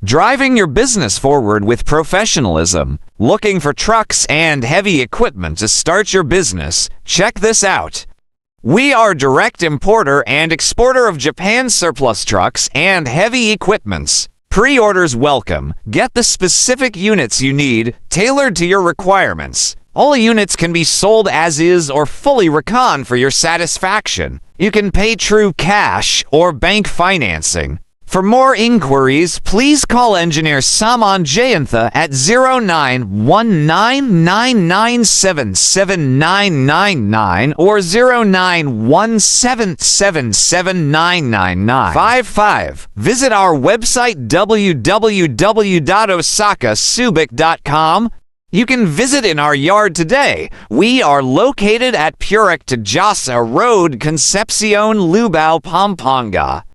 Driving your business forward with professionalism. Looking for trucks and heavy equipment to start your business? Check this out. We are direct importer and exporter of Japan surplus trucks and heavy equipments. Pre-orders welcome. Get the specific units you need, tailored to your requirements. All units can be sold as is or fully recon for your satisfaction. You can pay true cash or bank financing. For more inquiries, please call Engineer Saman Jayantha at 0919997799 or 0917779955. Visit our website www.osakasubic.com. You can visit in our yard today. We are located at Purek Tejasa Road, Concepcion, Lubao, Pampanga.